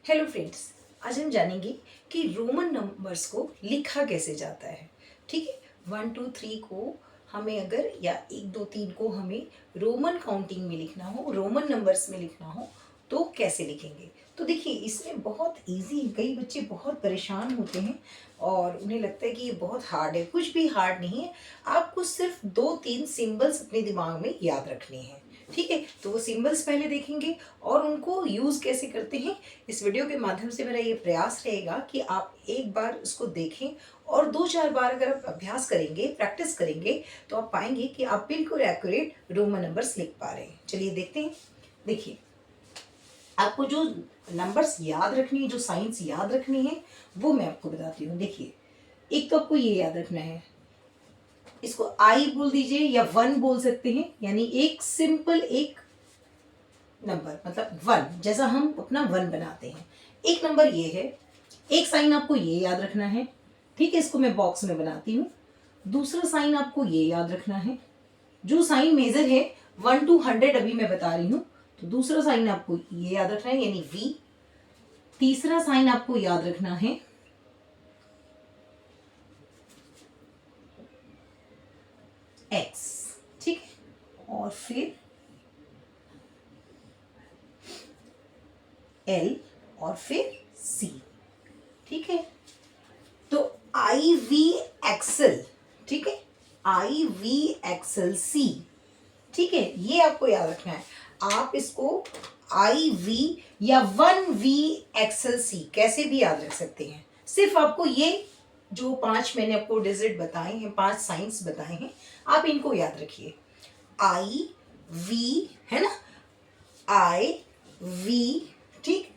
Hello friends, आज हम जानेंगे कि रोमन नंबर्स को लिखा कैसे जाता है। ठीक है, 1 2 3 को हमें अगर या 1 2 3 को हमें रोमन काउंटिंग में लिखना हो, रोमन नंबर्स में लिखना हो तो कैसे लिखेंगे। तो देखिए इसमें बहुत इजी, कई बच्चे बहुत परेशान होते हैं और उन्हें लगता है कि ये बहुत हार्ड है। कुछ भी हार्ड नहीं है, आपको सिर्फ 2 3 सिंबल्स अपने दिमाग में याद रखने हैं। ठीक है, तो वो सिंबल्स पहले देखेंगे और उनको यूज़ कैसे करते हैं इस वीडियो के माध्यम से मेरा ये प्रयास रहेगा कि आप एक बार इसको देखें और 2 4 बार अगर आप अभ्यास करेंगे, प्रैक्टिस करेंगे तो आप पाएंगे कि आप बिल्कुल एक्यूरेट रोमन नंबर्स लिख पा रहे हैं। चलिए देखते हैं। देखिए, आपको जो नंबर्स याद रखनी है, जो साइंस याद रखनी है, वो मैं आपको बताती हूँ। देखिए, एक तो आपको ये याद रखना है, इसको आई बोल दीजिए या 1 बोल सकते हैं, यानी एक सिंपल एक नंबर, मतलब 1, जैसा हम अपना 1 बनाते हैं। एक नंबर ये है, एक साइन आपको ये याद रखना है। ठीक है, इसको मैं बॉक्स में बनाती हूँ। दूसरा साइन आपको ये याद रखना है, जो साइन मेजर है 1 to 100 अभी मैं बता रही हूँ, तो दूसरा साइन आपको ये याद रखना है, यानी V। तीसरा साइन आपको याद रखना है X। ठीक है, और फिर L और फिर C। ठीक है, तो आई वी एक्सल, ठीक है, आई वी एक्सल सी। ठीक है, ये आपको याद रखना है। आप इसको आई वी या 1 V एक्सल सी कैसे भी याद रख सकते हैं। सिर्फ आपको ये जो 5 मैंने आपको डिजिट बताए हैं, 5 साइंस बताए हैं, आप इनको याद रखिए। आई वी है ना, आई वी, ठीक,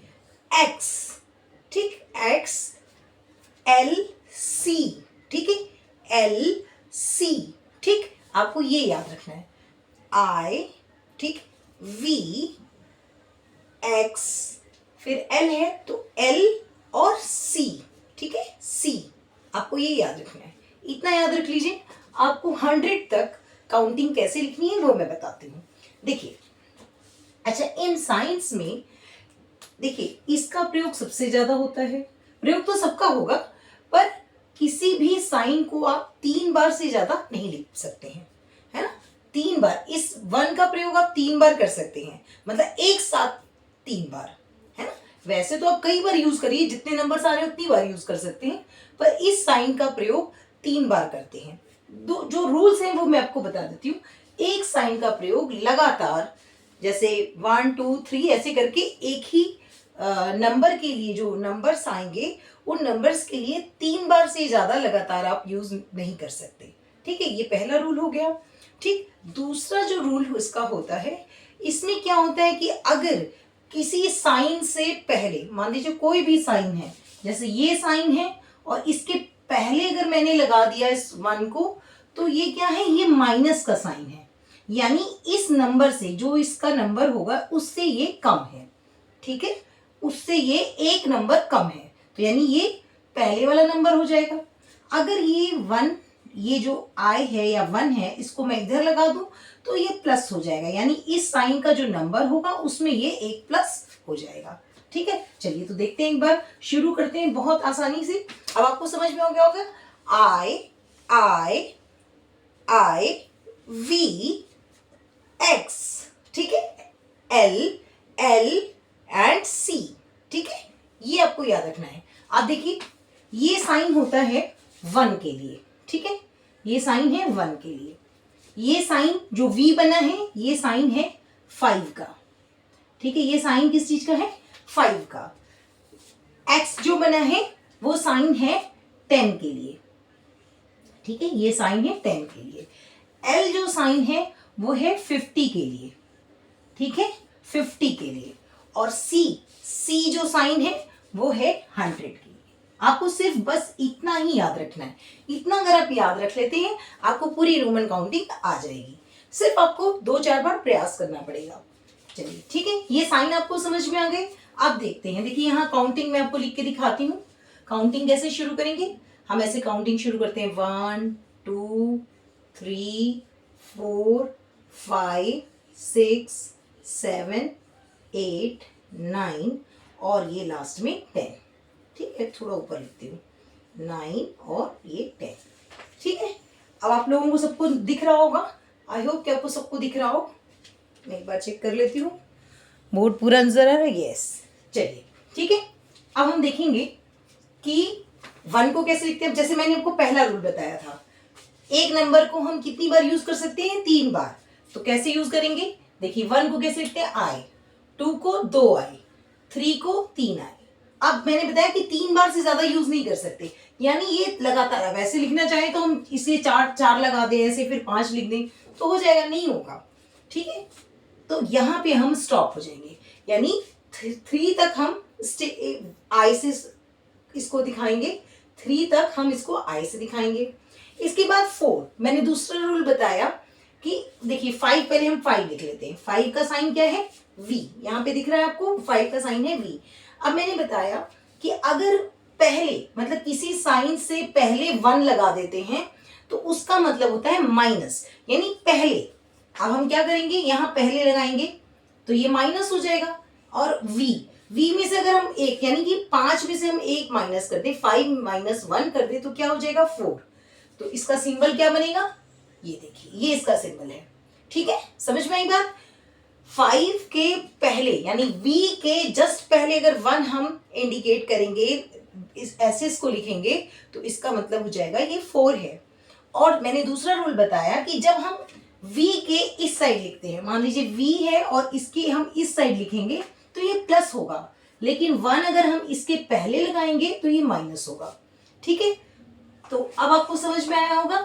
एक्स, ठीक, एक्स, एल सी, ठीक है, एल सी। ठीक, आपको ये याद रखना है। आई, ठीक, वी, एक्स, फिर एल है तो एल और सी। ठीक है, सी, आपको ये याद रखना है। इतना याद रख लीजिए। आपको 100 तक काउंटिंग कैसे लिखनी है वो मैं बताती हूँ। देखिए, अच्छा, इन साइंस में देखिए इसका प्रयोग सबसे ज्यादा होता है। प्रयोग तो सबका होगा, पर किसी भी साइन को आप 3 बार से ज्यादा नहीं लिख सकते हैं, है ना। 3 बार इस 1 का प्रयोग आप 3 बार कर सकते हैं, मतलब एक साथ 3 बार, है ना। वैसे तो आप कई बार यूज करिए, जितने नंबर आ रहे हैं उतनी बार यूज कर सकते हैं, पर इस साइन का प्रयोग 3 बार करते हैं। जो रूल्स हैं वो मैं आपको बता देती हूँ। एक साइन का प्रयोग लगातार, जैसे 1 2 3 ऐसे करके एक ही नंबर के लिए जो नंबर्स आएंगे उन नंबर्स के लिए 3 बार से ज्यादा लगातार आप यूज नहीं कर सकते। ठीक है, ये पहला रूल हो गया। ठीक, दूसरा जो रूल इसका होता है, इसमें क्या होता है कि अगर किसी साइन से पहले, मान लीजिए कोई भी साइन है, जैसे ये साइन है और इसके पहले अगर मैंने लगा दिया इस 1 को, तो ये क्या है, ये माइनस का साइन है, यानी इस नंबर से, जो इसका नंबर होगा उससे ये कम है। ठीक है, उससे ये एक नंबर कम है, तो यानी ये पहले वाला नंबर हो जाएगा। अगर ये 1, ये जो आई है या 1 है, इसको मैं इधर लगा दूं तो ये प्लस हो जाएगा, यानी इस साइन का जो नंबर होगा उसमें ये एक प्लस हो जाएगा। ठीक है, चलिए तो देखते हैं, एक बार शुरू करते हैं बहुत आसानी से। अब आपको समझ में हो गया होगा। आई आई आई वी एक्स, ठीक है, एल एल एंड सी। ठीक है, ये आपको याद रखना है। आप देखिए, ये साइन होता है 1 के लिए। ठीक है, ये साइन है 1 के लिए। ये साइन जो V बना है, ये साइन है 5 का। ठीक है, ये साइन किस चीज का है, 5 का। X जो बना है वो साइन है 10 के लिए। ठीक है, ये साइन है 10 के लिए। L जो साइन है वो है 50 के लिए। ठीक है, 50 के लिए। और C जो साइन है वो है 100 के लिए। आपको सिर्फ बस इतना ही याद रखना है। इतना अगर आप याद रख लेते हैं, आपको पूरी रोमन काउंटिंग आ जाएगी। सिर्फ आपको 2 4 बार प्रयास करना पड़ेगा। चलिए ठीक है, ये साइन आपको समझ में आ गए। आप देखते हैं, देखिए यहाँ काउंटिंग मैं आपको लिख के दिखाती हूँ। काउंटिंग कैसे शुरू करेंगे, हम ऐसे काउंटिंग शुरू करते हैं, 1 2 3 4 5 6 7 8 9, और ये लास्ट में 10। ठीक है, थोड़ा ऊपर लिखती हूँ, 9 और ये 10। ठीक है, अब आप लोगों को सबको दिख रहा होगा, आई होप कि आपको सबको दिख रहा हो। मैं एक बार चेक कर लेती हूँ, बोर्ड पूरा नजर आ रहा है, यस। चलिए ठीक है, अब हम देखेंगे कि 1 को कैसे लिखते हैं। जैसे मैंने आपको पहला रूल बताया था, एक नंबर को हम कितनी बार यूज कर सकते हैं, 3 बार। तो कैसे यूज करेंगे, देखिए 1 को कैसे लिखते हैं, आई, 2 को 2 आई, 3 को 3 आई। अब मैंने बताया कि 3 बार से ज्यादा यूज नहीं कर सकते, यानी ये लगातार। वैसे लिखना चाहे तो हम इसे 4 लगा दें ऐसे, फिर 5 लिख दें तो हो जाएगा, नहीं होगा। ठीक है, तो यहाँ पे हम स्टॉप हो जाएंगे, यानी 3 तक हम आई से इसको दिखाएंगे, 3 तक हम इसको आई से दिखाएंगे। इसके बाद 4, मैंने दूसरा रूल बताया कि देखिए 5, पहले हम 5 लिख लेते हैं। 5 का साइन क्या है, V, यहाँ पे दिख रहा है आपको, 5 का साइन है V। अब मैंने बताया कि अगर पहले मतलब किसी साइन से पहले 1 लगा देते हैं तो उसका मतलब होता है माइनस, यानी पहले। अब हम क्या करेंगे, यहाँ पहले लगाएंगे तो ये माइनस हो जाएगा, और V में से अगर हम 1, यानी कि 5 में से हम 1 माइनस कर दे, 5 माइनस 1 कर दे तो क्या हो जाएगा, 4। तो इसका सिंबल क्या बनेगा, ये देखिए, ये इसका सिंबल है। ठीक है, समझ में आई बात। 5 के पहले यानी V के जस्ट पहले अगर 1 हम इंडिकेट करेंगे, इस ऐसे इसको लिखेंगे तो इसका मतलब हो जाएगा ये 4 है। और मैंने दूसरा रूल बताया कि जब हम V के इस साइड लिखते हैं, मान लीजिए V है और इसके हम इस साइड लिखेंगे तो ये प्लस होगा, लेकिन 1 अगर हम इसके पहले लगाएंगे तो ये माइनस होगा। ठीक है, तो अब आपको समझ में आया होगा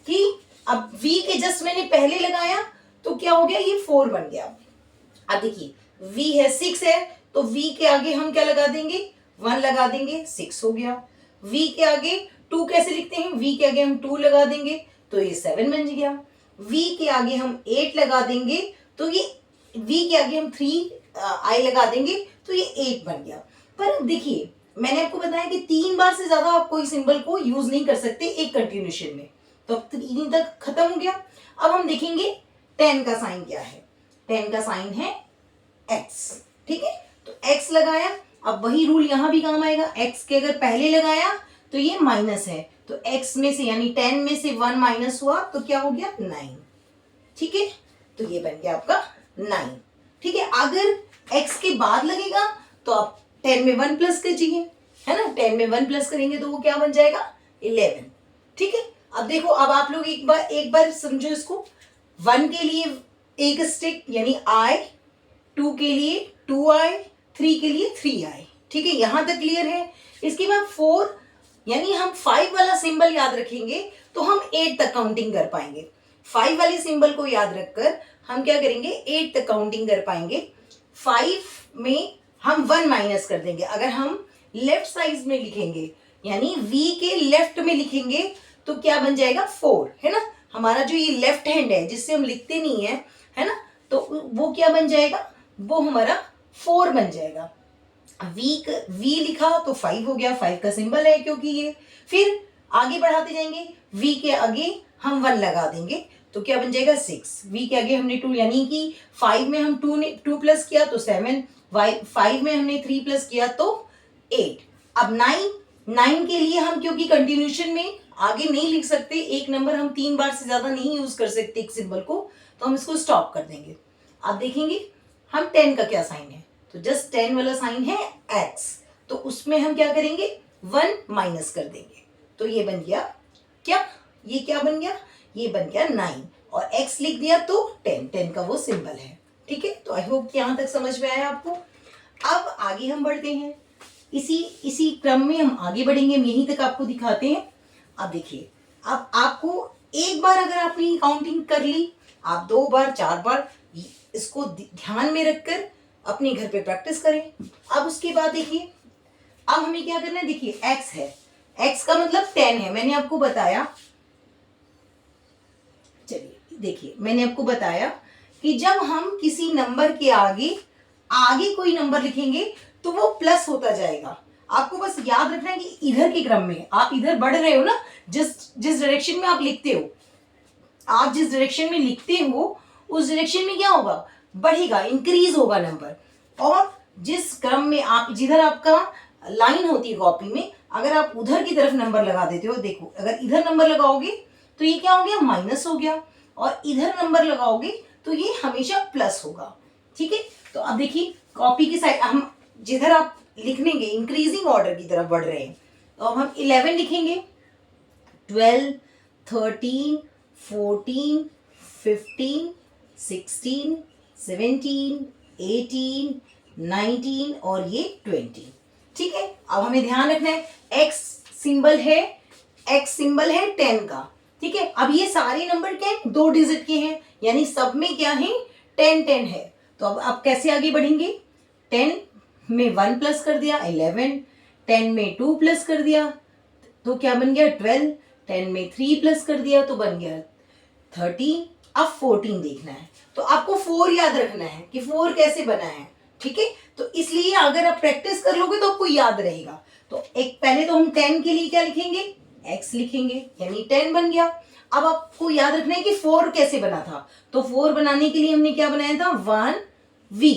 कि अब V के जस्ट मैंने पहले लगाया तो क्या हो गया, ये 4 बन गया। अब देखिए V है 6 है, तो V के आगे हम क्या लगा देंगे, 1 लगा देंगे, 6 हो गया। V के आगे 2 कैसे लिखते हैं, V के आगे हम 2 लगा देंगे तो ये 7 बन गया। V के आगे हम 8 लगा देंगे तो ये, V के आगे हम 3 आई लगा देंगे तो ये 8 बन गया। पर देखिए मैंने आपको बताया कि 3 बार से ज्यादा आप कोई सिंबल को यूज नहीं कर सकते एक कंटिन्यूशन में, तो अब 3 तक खत्म हो गया। अब हम देखेंगे 10 का साइन क्या है, 10 का साइन है x। ठीक है, तो x लगाया, अब वही रूल यहां भी काम आएगा, x के अगर पहले लगाया तो ये माइनस है, तो x में से यानी 10 में से 1 माइनस हुआ तो क्या हो गया, 9। ठीक है, तो ये बन गया आपका 9। ठीक है, अगर x के बाद लगेगा तो आप 10 में 1 प्लस कीजिए, है ना, 10 में 1 प्लस करेंगे तो वो क्या बन जाएगा, 11। ठीक है, अब देखो, अब आप लोग एक बार समझो इसको। 1 के लिए एक स्टिक यानी I, 2 के लिए 2I, 3 के लिए 3I। ठीक है, यहां तक क्लियर है। इसके बाद 4 यानी हम 5 वाला सिंबल याद रखेंगे तो हम 8 तक काउंटिंग कर पाएंगे। 5 वाले सिंबल को याद रखकर हम क्या करेंगे, 8 तक काउंटिंग कर पाएंगे। 5 में हम 1 माइनस कर देंगे, अगर हम लेफ्ट साइड में लिखेंगे यानी V के लेफ्ट में लिखेंगे तो क्या बन जाएगा, 4, है ना। हमारा जो ये लेफ्ट हैंड है जिससे हम लिखते नहीं है ना, तो वो क्या बन जाएगा, वो हमारा 4 बन जाएगा। V लिखा तो 5 हो गया, 5 का सिंबल है क्योंकि ये। फिर आगे बढ़ाते जाएंगे, V के आगे हम 1 लगा देंगे तो क्या बन जाएगा, 6। V के आगे हमने 2, यानी कि 5 में हम 2 प्लस किया तो 7, 5 में हमने 3 प्लस किया तो 8। अब 9 के लिए हम क्योंकि कंटिन्यूशन में आगे नहीं लिख सकते, एक नंबर हम 3 बार से ज्यादा नहीं यूज कर सकते एक सिंबल को, तो हम इसको स्टॉप कर देंगे। अब देखेंगे हम 10 का क्या साइन है, तो जस्ट 10 वाला साइन है x, तो उसमें हम क्या करेंगे, 1 माइनस कर देंगे तो ये बन गया क्या, ये क्या बन गया, ये बन गया 9, और x लिख दिया तो 10 का वो सिंबल है। ठीक है, तो आई होप कि यहां तक समझ में आया आपको। अब आगे हम बढ़ते हैं, इसी क्रम में हम आगे बढ़ेंगे, हम यहीं तक आपको दिखाते हैं। अब देखिए, अब आपको एक बार अगर आपने काउंटिंग कर ली, आप 2 बार 4 बार इसको ध्यान में रखकर अपने घर पे प्रैक्टिस करें। अब उसके बाद देखिए, अब हमें क्या करना है, देखिए x है, x का मतलब 10 है, मैंने आपको बताया। चलिए देखिए, मैंने आपको बताया कि जब हम किसी नंबर के आगे कोई नंबर लिखेंगे तो वो प्लस होता जाएगा। आपको बस याद रखना है कि इधर के क्रम में आप इधर बढ़ रहे हो ना, जिस डायरेक्शन में आप लिखते हो, आप जिस डायरेक्शन में लिखते हो उस डायरेक्शन में क्या होगा, बढ़ेगा, इंक्रीज होगा नंबर। और जिस क्रम में आप जिधर आपका लाइन होती है कॉपी में, अगर आप उधर की तरफ नंबर लगा देते हो, देखो अगर इधर नंबर लगाओगे तो ये क्या हो गया, माइनस हो गया, और इधर नंबर लगाओगे तो ये हमेशा प्लस होगा। ठीक है, तो अब देखिए कॉपी की साइड हम जिधर आप लिख लेंगे इंक्रीजिंग ऑर्डर की तरफ बढ़ रहे हैं, तो अब हम 11 लिखेंगे, 12, 13, 14, 15, 16, 17, 18, 19 और ये 20। ठीक है, अब हमें ध्यान रखना है एक्स सिंबल है, एक्स सिंबल है 10 का। ठीक है, अब ये सारे नंबर क्या है, 2 डिजिट के हैं, यानी सब में क्या है, 10 10 है। तो अब आप कैसे आगे बढ़ेंगे, 10 में 1 प्लस कर दिया 11, 10 में 2 प्लस कर दिया तो क्या बन गया 12, 10 में 3 प्लस कर दिया तो बन गया 13। अब 14 देखना है, तो आपको 4 याद रखना है कि 4 कैसे बना है। ठीक है, तो इसलिए अगर आप प्रैक्टिस कर लोगे तो आपको याद रहेगा। तो एक पहले तो हम 10 के लिए क्या लिखेंगे, x लिखेंगे, यानी 10 बन गया। अब आपको याद रखना है कि 4 कैसे बना था, तो 4 बनाने के लिए हमने क्या बनाया था, 1v,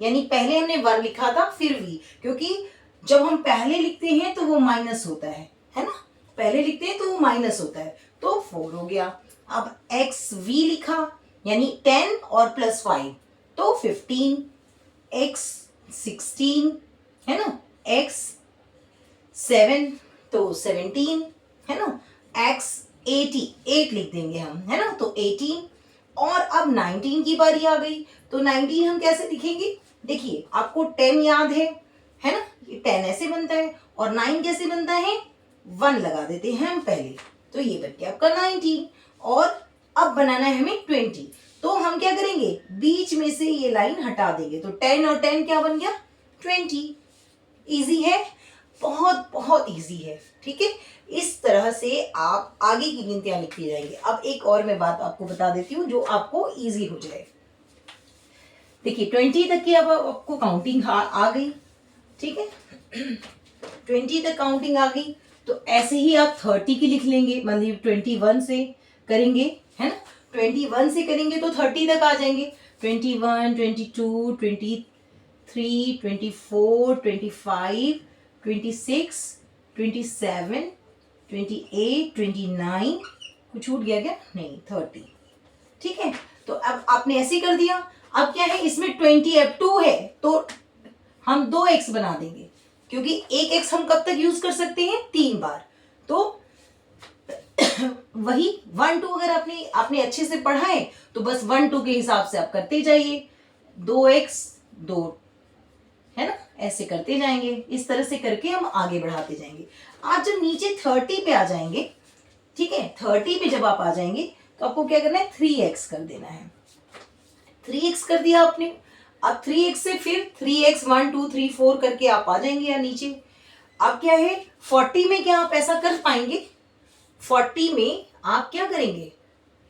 यानी पहले हमने 1 लिखा था फिर v, क्योंकि जब हम पहले लिखते हैं तो वो माइनस होता है ना, पहले लिखते हैं तो वो माइनस होता है, तो 4 हो गया। अब xv लिखा, यानी 10 और प्लस 5 तो 15, x 16 है ना, x 7 तो 17 है ना, x 80 8 लिख देंगे हम, है ना, तो 18। और अब 19 की बारी आ गई, तो 19 हम कैसे लिखेंगे, देखिए आपको 10 याद है ना, ये 10 ऐसे बनता है, और 9 कैसे बनता है, 1 लगा देते हैं हम पहले, तो ये बन गया आपका 19। और अब बनाना है हमें 20, तो हम क्या करेंगे, बीच में से ये लाइन हटा देंगे, तो 10 और 10 क्या बन गया, 20। इजी है, बहुत बहुत इजी है। ठीक है, इस तरह से आप आगे की गिनतियां लिखती जाएंगे। अब एक और मैं बात आपको बता देती हूँ जो आपको इजी हो जाए। देखिए 20 तक की अब आपको काउंटिंग आ गई। ठीक है, 20 तक काउंटिंग आ गई, तो ऐसे ही आप 30 की लिख लेंगे, मतलब 21 से करेंगे, है ना, 21 से करेंगे तो 30 तक आ जाएंगे, 21, 22, 23, 24, 25, 26, 27, 28, 29, कुछ छूट गया क्या, नहीं, 30। ठीक है, तो अब आपने ऐसे कर दिया। अब क्या है, इसमें 20 है, 2 है, तो हम 2x बना देंगे, क्योंकि एक x हम कब तक यूज कर सकते हैं, 3 बार। तो वही 1 2 अगर आपने अच्छे से पढ़ा है तो बस 1 2 के हिसाब से आप करते जाइए, 2x 2, है ना, ऐसे करते जाएंगे, इस तरह से करके हम आगे बढ़ाते जाएंगे। आप जब नीचे 30 पे आ जाएंगे, ठीक है, 30 पे जब आप आ जाएंगे तो आपको क्या करना है, 3x कर देना है। 3x कर दिया आपने, अब 3x से फिर 3x 1 2 3 4 करके आप आ जाएंगे यहाँ नीचे। अब क्या है, 40 में क्या आप ऐसा कर पाएंगे, 40 में आप क्या करेंगे,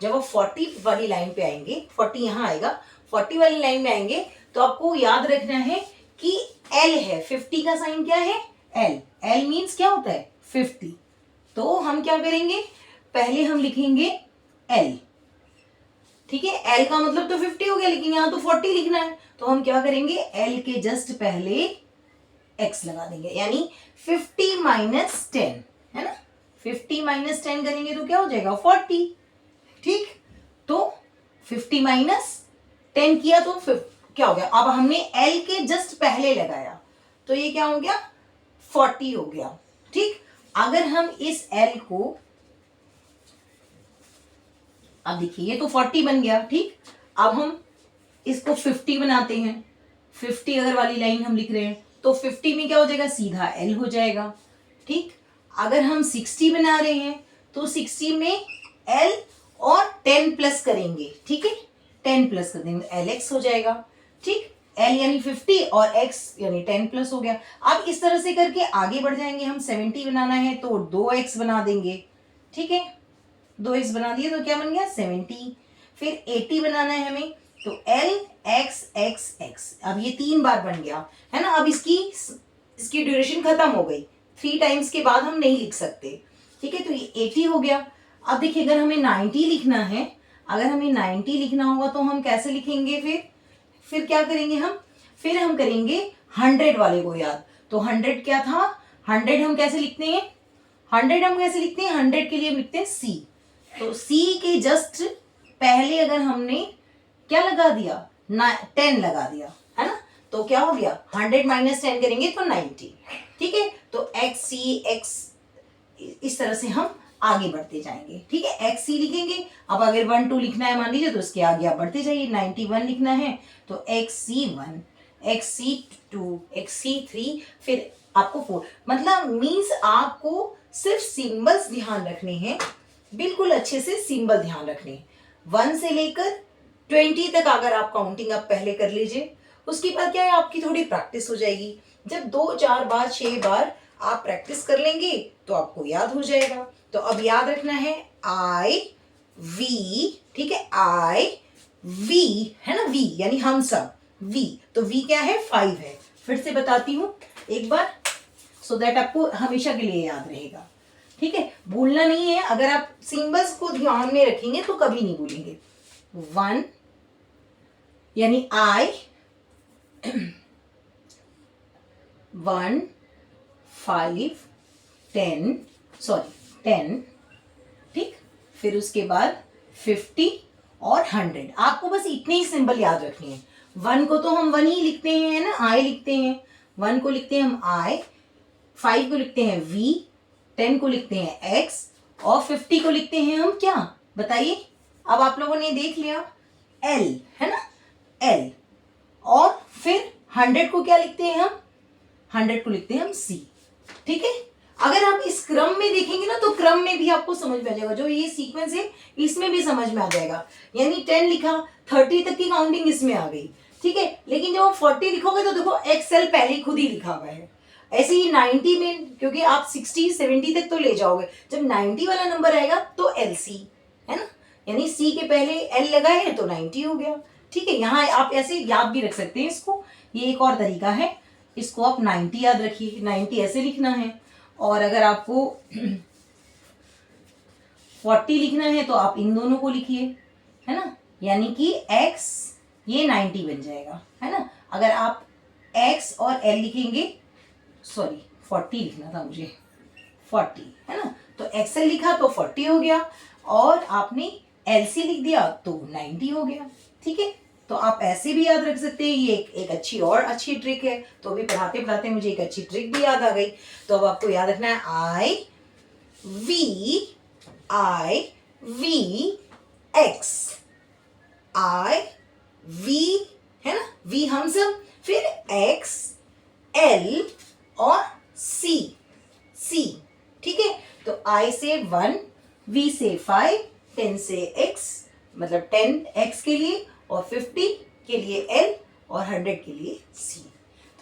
जब आप 40 वाली लाइन पे आएंगे, 40 यहाँ आएगा, 40 वाली लाइन में आएंगे तो आपको याद रखना है कि L है, 50 का साइन क्या है, L, L मीन्स क्या होता है, 50। तो हम क्या करेंगे, पहले हम लिखेंगे L, ठीक है, L का मतलब तो 50 हो गया, लेकिन यहाँ तो 40 लिखना है, तो हम क्या करेंगे, L के जस्ट पहले x लगा देंगे, यानी 50 माइनस 10, है ना, 50 माइनस 10 करेंगे तो क्या हो जाएगा, 40। ठीक, तो 50 माइनस 10 किया तो क्या हो गया, अब हमने L के जस्ट पहले लगाया तो ये क्या हो गया, 40 हो गया। ठीक, अगर हम इस L को, अब देखिए ये तो 40 बन गया। ठीक, अब हम इसको 50 बनाते हैं, 50 अगर वाली लाइन हम लिख रहे हैं तो 50 में क्या हो जाएगा, सीधा L हो जाएगा। ठीक, अगर हम 60 बना रहे हैं तो 60 में L और 10 प्लस करेंगे, ठीक है, 10 प्लस कर देंगे, LX हो जाएगा। ठीक, L यानी 50 और X यानी 10 प्लस हो गया। अब इस तरह से करके आगे बढ़ जाएंगे, हम 70 बनाना है तो 2x बना देंगे, ठीक है, 2x बना दिए तो क्या बन गया, 70। फिर 80 बनाना है हमें तो L X X X, अब ये 3 बार बन गया, है ना। अब इसकी ड्यूरेशन खत्म हो गई, 3 टाइम्स के बाद हम नहीं लिख सकते, ठीक है, तो ये 80 हो गया। अब देखिए अगर हमें 90 लिखना है, अगर हमें 90 लिखना होगा तो हम कैसे लिखेंगे, फिर क्या करेंगे हम, फिर हम करेंगे 100 वाले को याद। तो 100 क्या था, 100 हम कैसे लिखते हैं, 100 हम कैसे लिखते हैं, 100 के लिए हम लिखते हैं C। तो C के जस्ट पहले अगर हमने क्या लगा दिया, 10 लगा दिया, है ना, तो क्या हो गया, 100 माइनस 10 करेंगे तो 90। ठीक है, तो XC X इस तरह से हम आगे बढ़ते जाएंगे। ठीक है, XC लिखेंगे। अब अगर 1 2 लिखना है मान लीजिए तो उसके आगे आप बढ़ते जाइए, 91 लिखना है तो XC1 XC2 XC3 फिर आपको 4, मतलब मीन्स आपको सिर्फ सिंबल्स ध्यान रखने हैं, बिल्कुल अच्छे से सिंबल ध्यान रखने हैं। 1 से लेकर 20 तक अगर आप काउंटिंग आप पहले कर लीजिए, उसके बाद क्या है आपकी थोड़ी प्रैक्टिस हो जाएगी। जब 2 4 बार 6 बार आप प्रैक्टिस कर लेंगे तो आपको याद हो जाएगा। तो अब याद रखना है I V, ठीक है, I V है ना, V यानी हम सब, V तो V क्या है, 5 है। फिर से बताती हूँ एक बार सो दैट आपको हमेशा के लिए याद रहेगा। ठीक है, भूलना नहीं है, अगर आप सिंबल्स को ध्यान में रखेंगे तो कभी नहीं भूलेंगे। 1 यानी I 1 5 10 10, ठीक, फिर उसके बाद 50 और 100। आपको बस इतने ही सिंबल याद रखने हैं। 1 को तो हम 1 ही लिखते हैं, है ना, I लिखते हैं, 1 को लिखते हैं हम I, 5 को लिखते हैं V, 10 को लिखते हैं X और 50 को लिखते हैं हम क्या, बताइए। अब आप लोगों ने देख लिया L, है ना, L। और फिर 100 को क्या लिखते हैं हम, 100 को लिखते हैं हम C। ठीक है, अगर आप इस क्रम में देखेंगे ना तो क्रम में भी आपको समझ में आ जाएगा, जो ये सीक्वेंस है इसमें भी समझ में आ जाएगा। यानी 10 लिखा, 30 तक की काउंटिंग इसमें आ गई। ठीक है, लेकिन जब आप 40 लिखोगे तो देखो XL पहले खुद ही लिखा हुआ है। ऐसे ही 90 में, क्योंकि आप 60 70 तक तो ले जाओगे, जब 90 वाला नंबर आएगा तो LC, है ना, यानी C के पहले L लगा है तो 90 हो गया। ठीक है, यहाँ आप ऐसे याद भी रख सकते हैं इसको, ये एक और तरीका है, इसको आप 90 याद रखिए, 90 ऐसे लिखना है। और अगर आपको 40 लिखना है तो आप इन दोनों को लिखिए, है ना, यानी कि X ये 90 बन जाएगा, है ना। अगर आप X और L लिखेंगे, सॉरी 40 लिखना था मुझे, 40, है ना, तो XL लिखा तो 40 हो गया और आपने LC लिख दिया तो 90 हो गया। ठीक है, तो आप ऐसे भी याद रख सकते हैं, ये एक अच्छी और अच्छी ट्रिक है। तो अभी पढ़ाते पढ़ाते मुझे एक अच्छी ट्रिक भी याद आ गई। तो अब आपको याद रखना है I V X, I V, है ना, V हम सब, फिर X L और C। ठीक है, तो I से 1, V से 5, 10 से X, मतलब 10 X के लिए और 50 के लिए L और 100 के लिए C।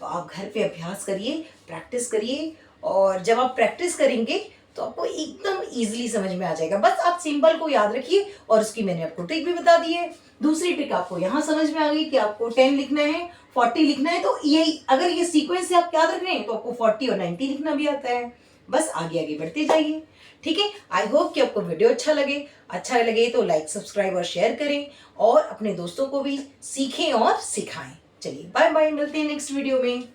तो आप घर पे अभ्यास करिए, प्रैक्टिस करिए, और जब आप प्रैक्टिस करेंगे तो आपको एकदम इजीली समझ में आ जाएगा। बस आप सिंबल को याद रखिए, और उसकी मैंने आपको ट्रिक भी बता दी है। दूसरी ट्रिक आपको यहाँ समझ में आ गई कि आपको 10 लिखना है, 40 लिखना है, तो यही अगर ये सीक्वेंस से आप याद रख रहे हैं तो आपको 40 और 90 लिखना भी आता है। बस आगे आगे बढ़ते जाइए। ठीक है, आई होप कि आपको वीडियो अच्छा लगे तो लाइक सब्सक्राइब और शेयर करें, और अपने दोस्तों को भी सीखें और सिखाएं। चलिए बाय बाय, मिलते हैं नेक्स्ट वीडियो में।